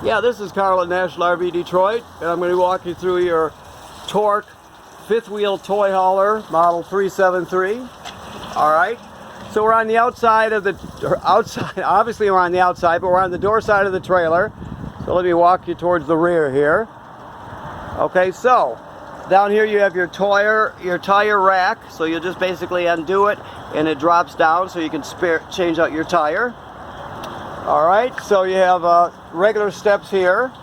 Yeah, this is Carl at National RV Detroit, and I'm going to walk you through your Torque fifth wheel toy hauler, model 373. All right, so we're on the outside of the, obviously we're on the outside, but we're on the door side of the trailer. So let me walk you towards the rear here. Okay, so down here you have your tire rack, so you just basically undo it and it drops down so you can change out your tire. Alright, so you have regular steps here.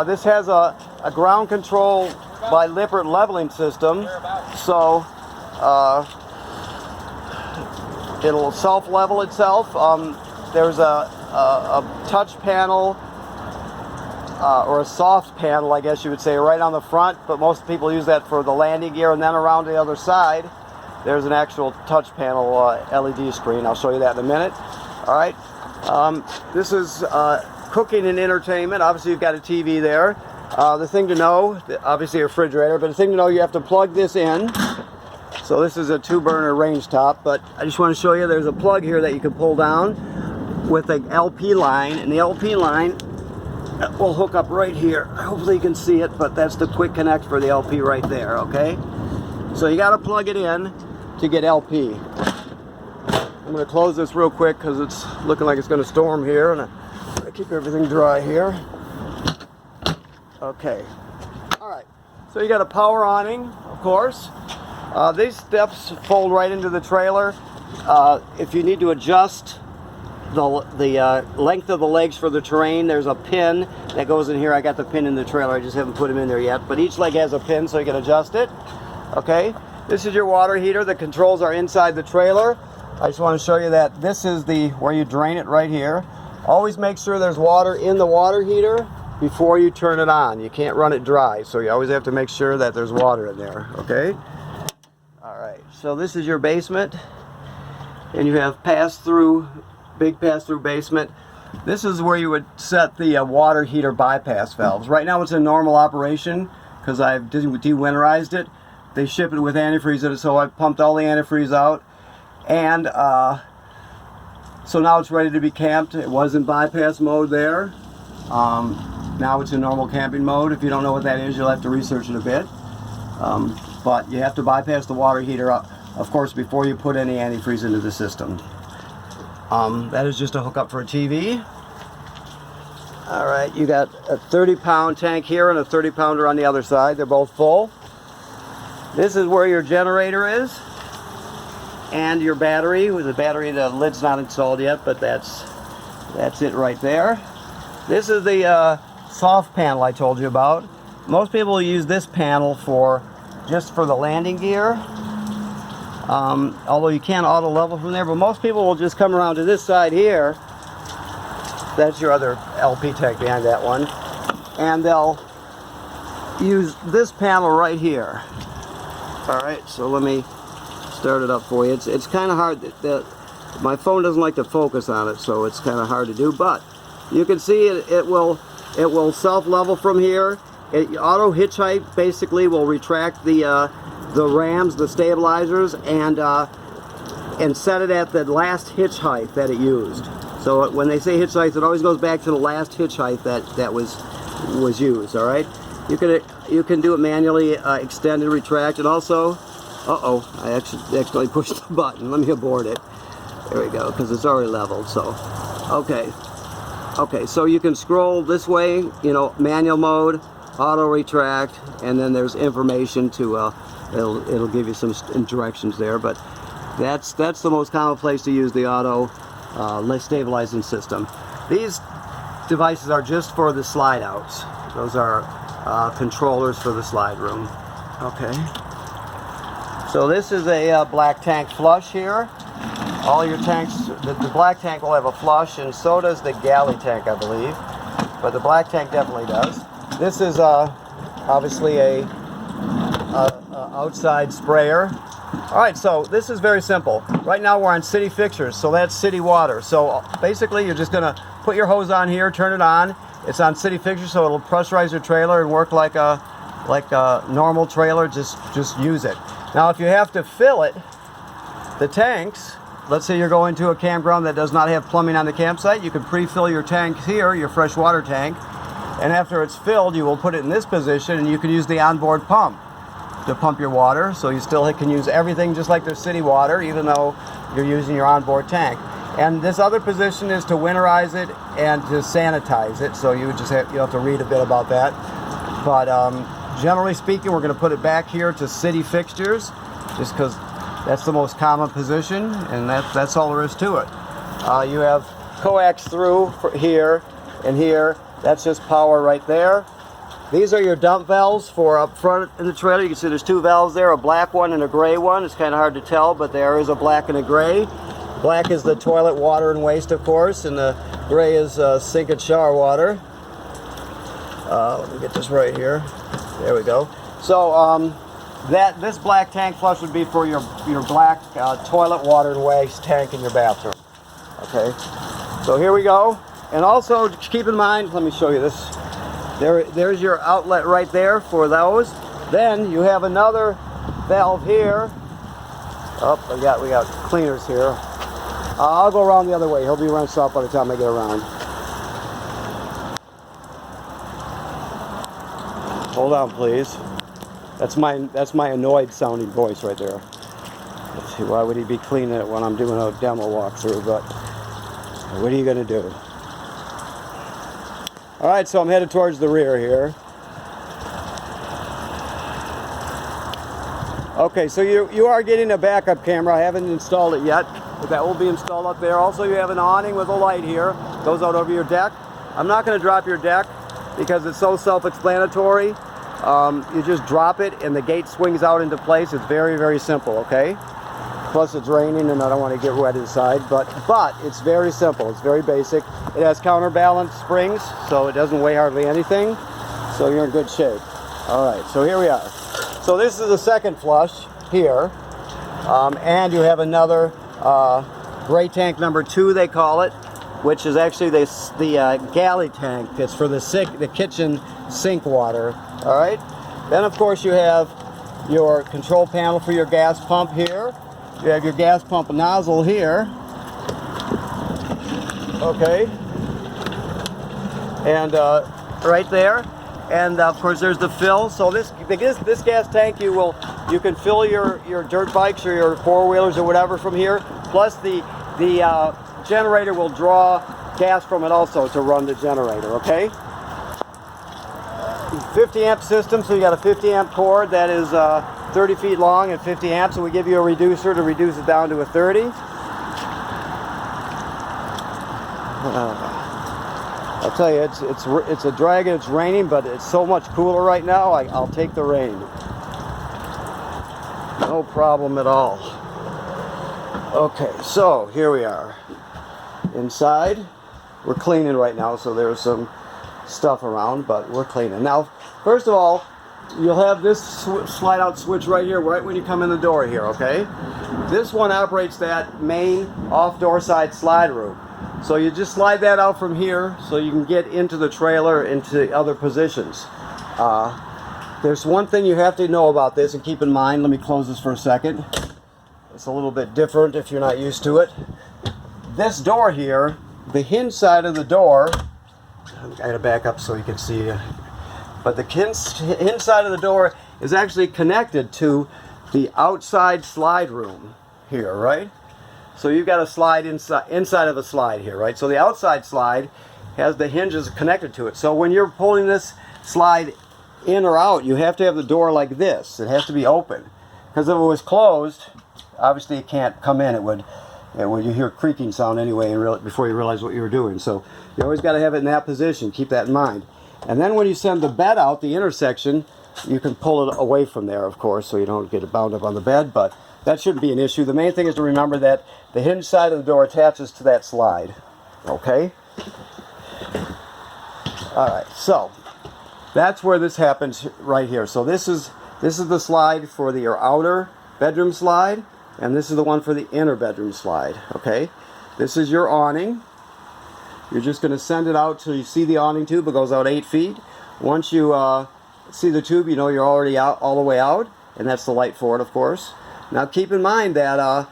This has a ground control by Lippert leveling system, so it'll self-level itself. There's a touch panel, or a soft panel, I guess you would say, right on the front, but most people use that for the landing gear, and then around the other side there's an actual touch panel LED screen. I'll show you that in a minute. Alright. This is cooking and entertainment. Obviously you've got a TV there. The thing to know, obviously a refrigerator, but the thing to know, you have to plug this in. So this is a 2-burner range top, but I just want to show you there's a plug here that you can pull down with an LP line, and the LP line will hook up right here. Hopefully you can see it, but that's the quick connect for the LP right there, okay? So you got to plug it in to get LP. I'm going to close this real quick because it's looking like it's going to storm here, and I'm going to keep everything dry here. Okay. Alright, so you got a power awning, of course. These steps fold right into the trailer. If you need to adjust the length of the legs for the terrain, there's a pin that goes in here. I got the pin in the trailer, I just haven't put them in there yet, but each leg has a pin so you can adjust it. Okay, this is your water heater. The controls are inside the trailer. I just want to show you that this is where you drain it right here. Always make sure there's water in the water heater before you turn it on. You can't run it dry, so you always have to make sure that there's water in there, okay? Alright, so this is your basement, and you have pass-through, big pass-through basement. This is where you would set the water heater bypass valves. Right now it's in normal operation because I've de-winterized it. They ship it with antifreeze in it, so I've pumped all the antifreeze out. And so now it's ready to be camped. It was in bypass mode there. Now it's in normal camping mode. If you don't know what that is, you'll have to research it a bit. But you have to bypass the water heater, of course, before you put any antifreeze into the system. That is just a hookup for a TV. Alright, you got a 30-pound tank here and a 30-pounder on the other side. They're both full. This is where your generator is. And your battery. With the battery, the lid's not installed yet, but that's it right there. This is the soft panel I told you about. Most people use this panel just for the landing gear, although you can auto level from there, but most people will just come around to this side here. That's your other LP tank behind that one, and they'll use this panel right here. Alright, so let me start it up for you. It's kind of hard. My phone doesn't like to focus on it, so it's kind of hard to do, but you can see it will self-level from here. Auto hitch height basically will retract the rams, the stabilizers, and set it at the last hitch height that it used. So when they say hitch height, it always goes back to the last hitch height that was used. All right, you can do it manually, extend and retract, and also, I actually pushed the button. Let me abort it. There we go, because it's already leveled. So, okay, so you can scroll this way, manual mode, auto retract, and then there's information to it'll give you some directions there, but that's the most common place to use the auto stabilizing system. These devices are just for the slide outs. Those are controllers for the slide room. Okay, so this is a black tank flush here. All your tanks, the black tank will have a flush, and so does the galley tank, I believe, but the black tank definitely does. This is obviously a outside sprayer. Alright, so this is very simple. Right now we're on city fixtures, so that's city water. So basically you're just going to put your hose on here, turn it on. It's on city fixtures, so it'll pressurize your trailer and work like a normal trailer. Just use it. Now if you have to fill it, the tanks, let's say you're going to a campground that does not have plumbing on the campsite, you can pre-fill your tank here, your fresh water tank, And after it's filled, you will put it in this position, and you can use the onboard pump to pump your water. So you still can use everything just like there's city water, even though you're using your onboard tank. And this other position is to winterize it and to sanitize it. So you have to read a bit about that. But generally speaking, we're going to put it back here to city fixtures, just because that's the most common position, and that's all there is to it. You have coax through for here and here. That's just power right there. These are your dump valves for up front in the trailer. You can see there's two valves there, a black one and a gray one. It's kind of hard to tell, but there is a black and a gray. Black is the toilet water and waste, of course, and the gray is sink and shower water. Let me get this right here. There we go. So this black tank flush would be for your black toilet water and waste tank in your bathroom. Okay, so here we go. And also keep in mind, let me show you this. There's your outlet right there for those. Then you have another valve here. Oh, we got cleaners here. I'll go around the other way. He'll be rinsed off by the time I get around. Hold on, please. That's my annoyed sounding voice right there. Let's see, why would he be cleaning it when I'm doing a demo walkthrough? But what are you going to do? All right, so I'm headed towards the rear here. Okay, so you are getting a backup camera. I haven't installed it yet, but that will be installed up there. Also, you have an awning with a light here. Goes out over your deck. I'm not going to drop your deck because it's so self-explanatory. You just drop it and the gate swings out into place. It's very, very simple, okay? Plus it's raining and I don't want to get wet inside, but it's very simple. It's very basic. It has counterbalance springs, so it doesn't weigh hardly anything. So you're in good shape. All right, so here we are. So this is the second flush here. And you have another gray tank number 2, they call it, which is actually the galley tank. It's for the kitchen sink water. All right. Then of course you have your control panel for your gas pump here. You have your gas pump nozzle here. Okay. And right there. And of course there's the fill. So this gas tank you can fill your dirt bikes or your 4-wheelers or whatever from here. Plus the generator will draw gas from it also to run the generator, okay? 50 amp system, so you got a 50 amp cord that is 30 feet long and 50 amps, so we give you a reducer to reduce it down to a 30. I'll tell you, it's a drag and it's raining, but it's so much cooler right now, I'll take the rain. No problem at all. Okay, so here we are. Inside, we're cleaning right now, so there's some stuff around, but we're cleaning. Now, first of all, you'll have this slide out switch right here, right when you come in the door here, okay? This one operates that main off door side slide room. So you just slide that out from here so you can get into the trailer, into other positions. There's one thing you have to know about this and keep in mind. Let me close this for a second. It's a little bit different if you're not used to it. This door here, the hinge side of the door, I gotta back up so you can see, but the hinge side of the door is actually connected to the outside slide room here, right? So you've got a slide inside of a slide here, right? So the outside slide has the hinges connected to it. So when you're pulling this slide in or out, you have to have the door like this. It has to be open, because if it was closed, obviously it can't come in. It would you hear creaking sound anyway before you realize what you were doing. So you always got to have it in that position. Keep that in mind. And then when you send the bed out, the intersection, you can pull it away from there, of course, so you don't get it bound up on the bed, but that shouldn't be an issue. The main thing is to remember that the hinge side of the door attaches to that slide. Okay? All right, so that's where this happens right here. So this is the slide for your outer bedroom slide, and this is the one for the inner bedroom slide. Okay? This is your awning. You're just going to send it out till you see the awning tube. It goes out 8 feet. Once you see the tube, you know you're already out all the way out, and that's the light for it, of course. Now keep in mind that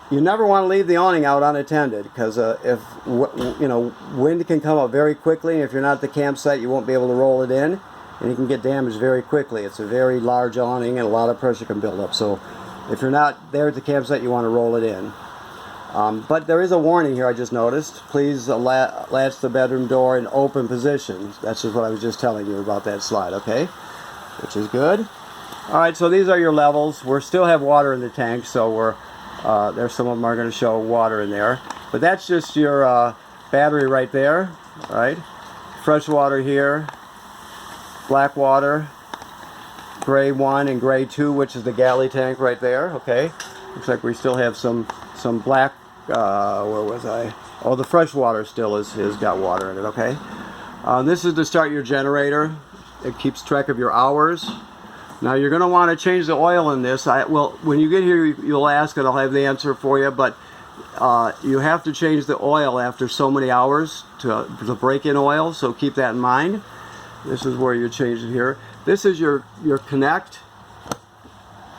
you never want to leave the awning out unattended, because if wind can come up very quickly, and if you're not at the campsite, you won't be able to roll it in, and you can get damaged very quickly. It's a very large awning, and a lot of pressure can build up. So if you're not there at the campsite, you want to roll it in. But there is a warning here I just noticed. Please latch the bedroom door in open position. That's just what I was just telling you about that slide, okay? Which is good. All right, so these are your levels. We still have water in the tank, so there's some of them are going to show water in there. But that's just your battery right there, right? Fresh water here, black water, gray 1 and gray 2, which is the galley tank right there, okay? Looks like we still have some black, where was I? Oh, the fresh water still is got water in it, okay? This is to start your generator. It keeps track of your hours. Now you're going to want to change the oil in this. Well, when you get here, you'll ask and I'll have the answer for you, but you have to change the oil after so many hours to break-in oil, so keep that in mind. This is where you change it here. This is your connect.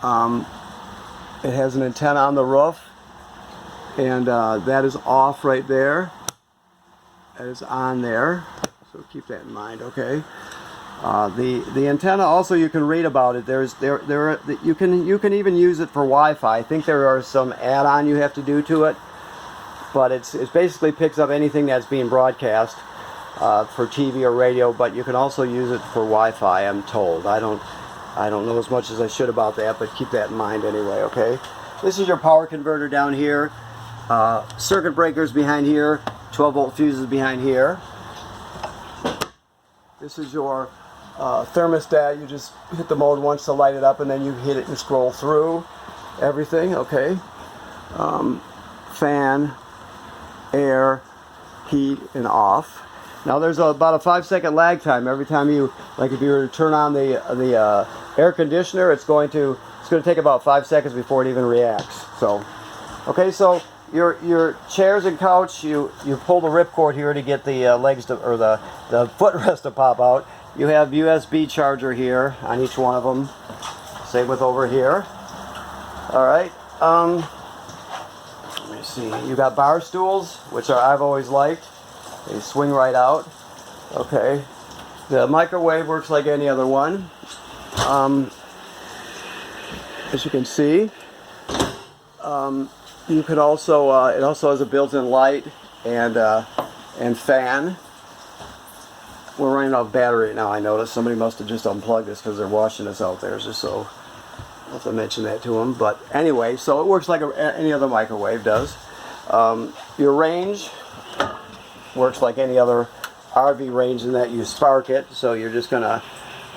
It has an antenna on the roof, and that is off right there. That is on there, so keep that in mind, okay? The antenna also, you can read about it. You can even use it for Wi-Fi. I think there are some add-on you have to do to it, but it basically picks up anything that's being broadcast for TV or radio. But you can also use it for Wi-Fi, I'm told. I don't know as much as I should about that, but keep that in mind anyway, okay? This is your power converter down here. Circuit breakers behind here. 12-volt fuses behind here. This is your thermostat. You just hit the mode once to light it up, and then you hit it and scroll through everything, okay? Fan, air, heat, and off. Now there's about a 5-second lag time every time you, like if you were to turn on the air conditioner, it's going to take about 5 seconds before it even reacts. So, okay, so your chairs and couch, you pull the ripcord here to get the legs to, or the footrest to pop out. You have USB charger here on each one of them. Same with over here. All right. Let me see. You got bar stools, which I've always liked. They swing right out. Okay. The microwave works like any other one. As you can see, you could also it also has a built-in light and fan. We're running out of battery now. I noticed somebody must have just unplugged this because they're washing this out there. Just so I have to mention that to them. But anyway, so it works like any other microwave does. Your range works like any other RV range in that you spark it. So you're just gonna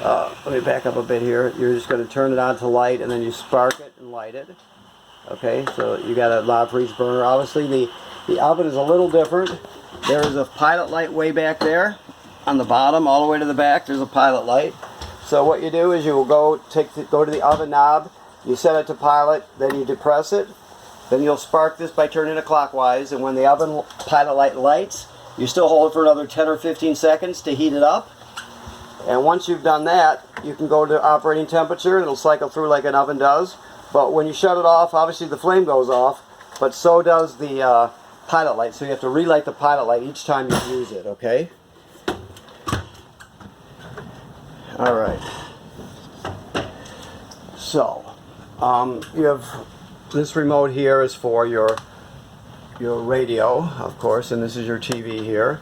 let me back up a bit here. You're just gonna turn it on to light, and then you spark it and light it. Okay, so you got a knob for each burner. Obviously, the oven is a little different. There is a pilot light way back there. On the bottom, all the way to the back, there's a pilot light. So what you do is you will go to the oven knob, you set it to pilot, then you depress it, then you'll spark this by turning it clockwise, and when the oven pilot light lights, you still hold it for another 10 or 15 seconds to heat it up. And once you've done that, you can go to operating temperature, and it'll cycle through like an oven does. But when you shut it off, obviously the flame goes off, but so does the pilot light. So you have to relight the pilot light each time you use it, okay? All right. So, you have this remote here is for your radio, of course, and this is your TV here.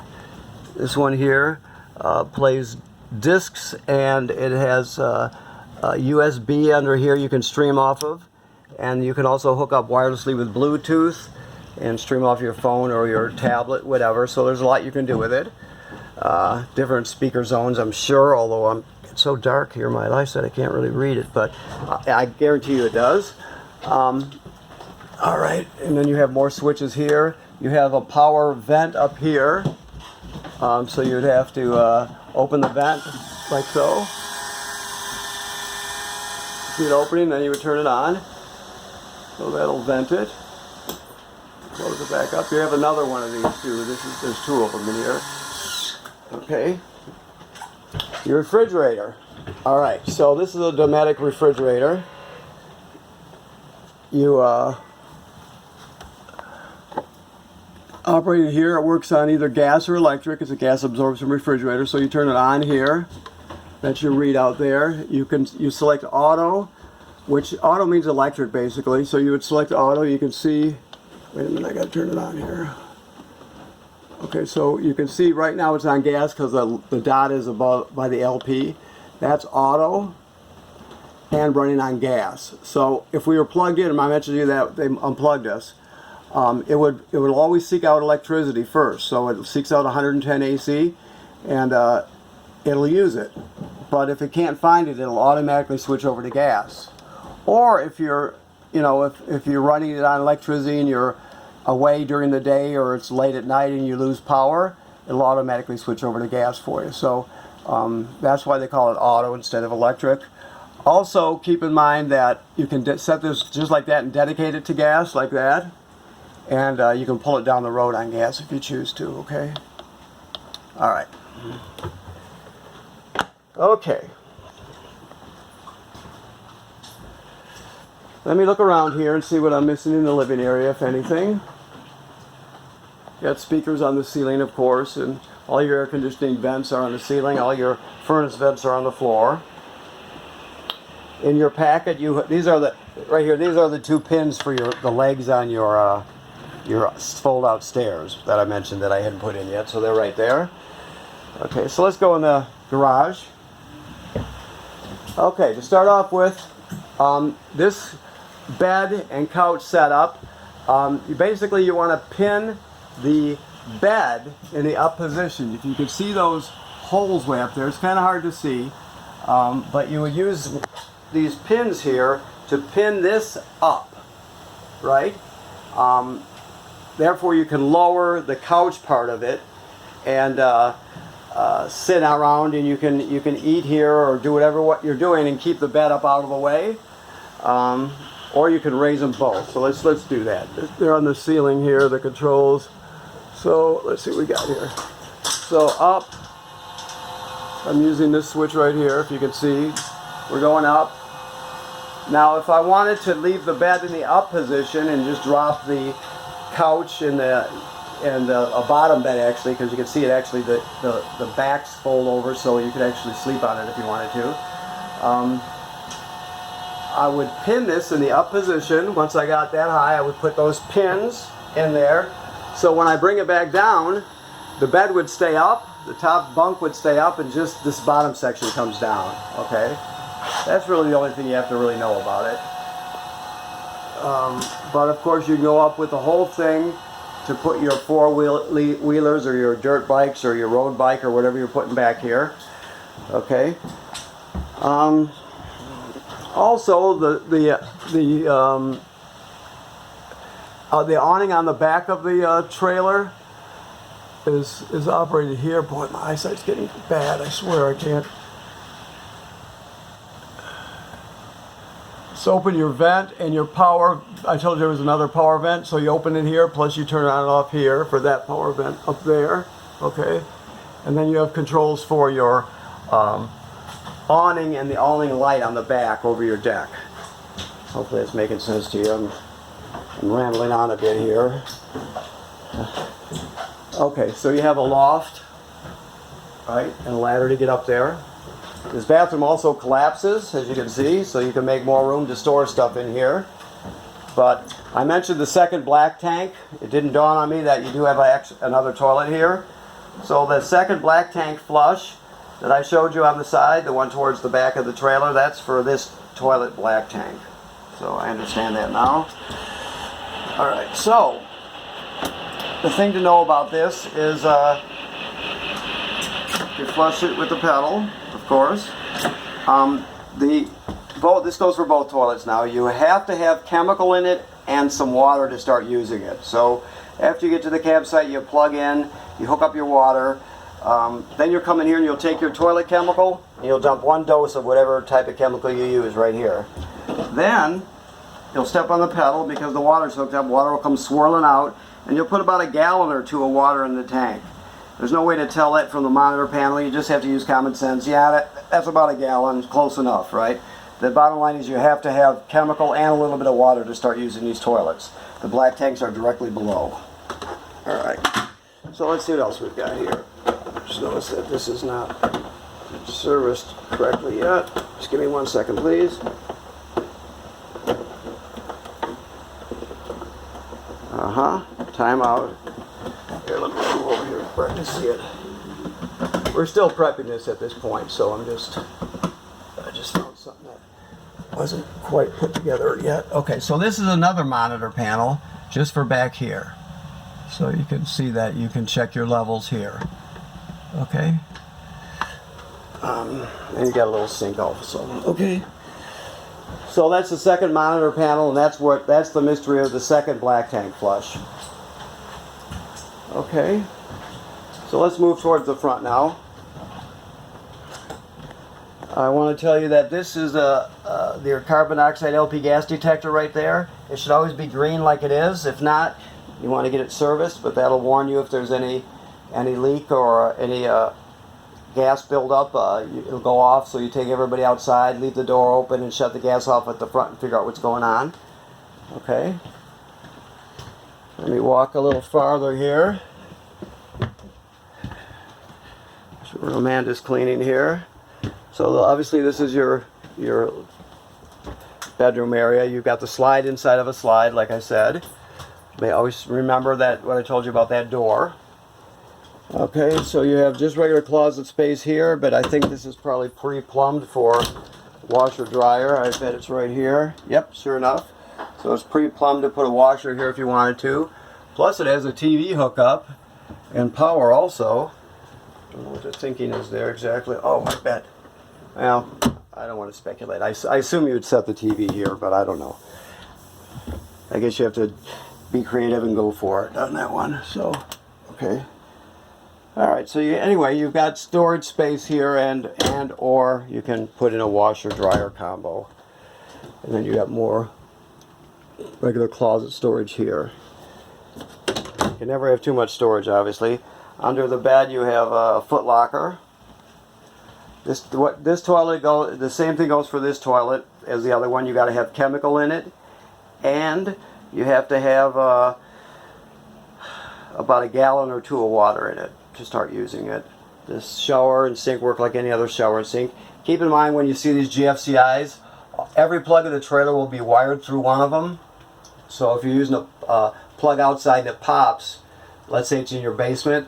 This one here plays discs, and it has a USB under here you can stream off of, and you can also hook up wirelessly with Bluetooth and stream off your phone or your tablet, whatever. So there's a lot you can do with it. Different speaker zones, I'm sure, although it's so dark here in my eyesight I can't really read it, but I guarantee you it does. All right, and then you have more switches here. You have a power vent up here, so you'd have to open the vent like so. See it opening, then you would turn it on. So that'll vent it. Close it back up. You have another one of these too. There's two of them in here. Okay. Your refrigerator. All right. So this is a Dometic refrigerator. You operated here. It works on either gas or electric. It's a gas absorption refrigerator. So you turn it on here. That's your readout there. You select auto, which auto means electric basically. So you would select auto. You can see. Wait a minute, I got to turn it on here. Okay, so you can see right now it's on gas because the dot is above by the LP. That's auto and running on gas. So if we were plugged in, and I mentioned to you that they unplugged us, it would always seek out electricity first. So it seeks out 110 AC, and it'll use it. But if it can't find it, it'll automatically switch over to gas. Or if you're, if you're running it on electricity and you're away during the day or it's late at night and you lose power, it'll automatically switch over to gas for you. So that's why they call it auto instead of electric. Also keep in mind that you can set this just like that and dedicate it to gas like that, and you can pull it down the road on gas if you choose to. Okay. All right. Okay. Let me look around here and see what I'm missing in the living area, if anything. Got speakers on the ceiling, of course, and all your air conditioning vents are on the ceiling. All your furnace vents are on the floor. In your packet, these are the two pins for the legs on your fold-out stairs that I mentioned that I hadn't put in yet. So they're right there. Okay, so let's go in the garage. Okay, to start off with, this bed and couch setup, you want to pin the bed in the up position. If you can see those holes way up there, it's kind of hard to see, but you would use these pins here to pin this up, right? Therefore you can lower the couch part of it and sit around, and you can eat here or do what you're doing and keep the bed up out of the way. Or you can raise them both. So let's do that. They're on the ceiling here, the controls. So let's see what we got here. So up, I'm using this switch right here, if you can see. We're going up. Now if I wanted to leave the bed in the up position and just drop the couch and a bottom bed actually, because you can see it actually, the backs fold over so you could actually sleep on it if you wanted to. I would pin this in the up position. Once I got that high, I would put those pins in there. So when I bring it back down, the bed would stay up, the top bunk would stay up, and just this bottom section comes down. Okay, that's really the only thing you have to really know about it. But of course you can go up with the whole thing to put your four-wheelers or your dirt bikes or your road bike or whatever you're putting back here. Okay. Also, the awning on the back of the trailer is operated here. Boy, my eyesight's getting bad. I swear I can't. So open your vent and your power. I told you there was another power vent, so you open it here, plus you turn it on and off here for that power vent up there. Okay, and then you have controls for your awning and the awning light on the back over your deck. Hopefully that's making sense to you. I'm rambling on a bit here. Okay, so you have a loft, right, and a ladder to get up there. This bathroom also collapses, as you can see, so you can make more room to store stuff in here. But I mentioned the second black tank. It didn't dawn on me that you do have another toilet here. So the second black tank flush that I showed you on the side, the one towards the back of the trailer, that's for this toilet black tank. So I understand that now. Alright, so the thing to know about this is you flush it with the pedal, of course. This goes for both toilets now. You have to have chemical in it and some water to start using it. So after you get to the campsite, you plug in, you hook up your water. Then you'll come in here and you'll take your toilet chemical and you'll dump one dose of whatever type of chemical you use right here. Then you'll step on the pedal because the water's hooked up. Water will come swirling out, and you'll put about a gallon or two of water in the tank. There's no way to tell that from the monitor panel. You just have to use common sense. Yeah, that's about a gallon, close enough, right? The bottom line is you have to have chemical and a little bit of water to start using these toilets. The black tanks are directly below. Alright, so let's see what else we've got here. Just notice that this is not serviced correctly yet. Just give me 1 second, please. Time out. Here, let me move over here where I can see it. We're still prepping this at this point, so I just found something that wasn't quite put together yet. Okay, so this is another monitor panel just for back here. So you can see that you can check your levels here. Okay. And you got a little sink also. Okay. So that's the second monitor panel, and that's the mystery of the second black tank flush. Okay. So let's move towards the front now. I want to tell you that this is your carbon dioxide LP gas detector right there. It should always be green like it is. If not, you want to get it serviced, but that'll warn you if there's any leak or any gas buildup. It'll go off, so you take everybody outside, leave the door open, and shut the gas off at the front and figure out what's going on. Okay. Let me walk a little farther here. So Amanda's cleaning here. So obviously this is your bedroom area. You've got the slide inside of a slide, like I said. You may always remember that what I told you about that door. Okay, so you have just regular closet space here, but I think this is probably pre-plumbed for washer dryer. I bet it's right here. Yep, sure enough. So it's pre-plumbed to put a washer here if you wanted to. Plus it has a TV hookup and power also. I don't know what the thinking is there exactly. Oh, I bet. Well, I don't want to speculate. I assume you would set the TV here, but I don't know. I guess you have to be creative and go for it on that one. So, okay. Alright, so anyway, you've got storage space here and or you can put in a washer dryer combo. And then you got more regular closet storage here. You can never have too much storage, obviously. Under the bed you have a foot locker. This toilet the same thing goes for this toilet as the other one. You got to have chemical in it, and you have to have about a gallon or 2 of water in it to start using it. This shower and sink work like any other shower and sink. Keep in mind when you see these GFCIs, every plug in the trailer will be wired through one of them. So if you're using a plug outside that pops, let's say it's in your basement,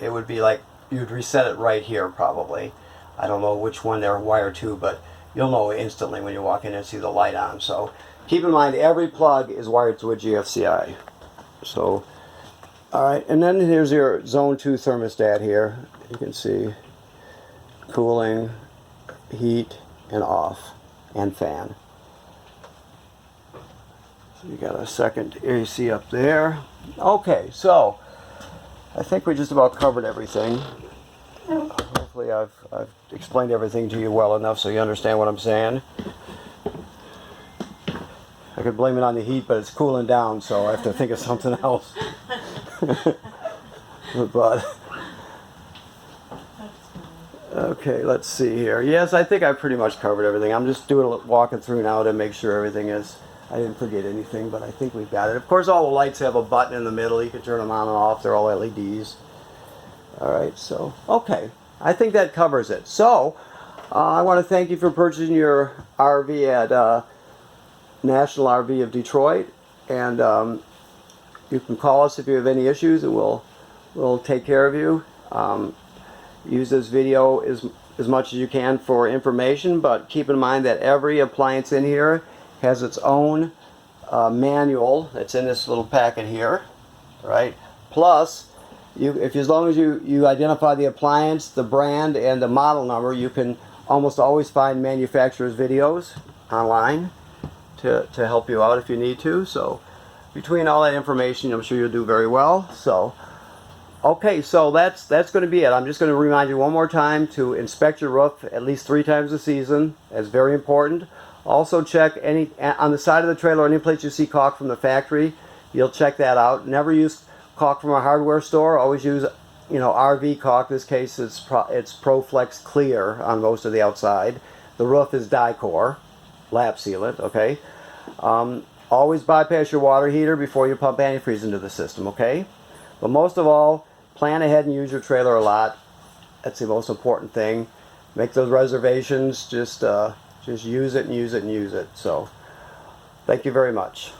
it would be like you'd reset it right here probably. I don't know which one they're wired to, but you'll know instantly when you walk in and see the light on. So keep in mind every plug is wired to a GFCI. So, alright, and then here's your zone 2 thermostat here. You can see cooling, heat, and off, and fan. So you got a second AC up there. Okay, so I think we just about covered everything. Hopefully I've explained everything to you well enough so you understand what I'm saying. I could blame it on the heat, but it's cooling down, so I have to think of something else. But okay, let's see here. Yes, I think I pretty much covered everything. I'm just walking through now to make sure everything is. I didn't forget anything, but I think we've got it. Of course, all the lights have a button in the middle. You can turn them on and off. They're all LEDs. All right, so okay, I think that covers it. So I want to thank you for purchasing your RV at National RV of Detroit, and you can call us if you have any issues, and we'll take care of you. Use this video as much as you can for information, but keep in mind that every appliance in here has its own manual that's in this little packet here, right? Plus, as long as you identify the appliance, the brand, and the model number, you can almost always find manufacturer's videos online to help you out if you need to. So between all that information, I'm sure you'll do very well. So okay, so that's going to be it. I'm just going to remind you one more time to inspect your roof at least 3 times a season. That's very important. Also check on the side of the trailer, any place you see caulk from the factory, you'll check that out. Never use caulk from a hardware store. Always use, RV caulk. In this case, it's ProFlex Clear on most of the outside. The roof is Dicor, lap sealant. Okay. Always bypass your water heater before you pump antifreeze into the system. Okay. But most of all, plan ahead and use your trailer a lot. That's the most important thing. Make those reservations. Just use it and use it and use it. So, thank you very much.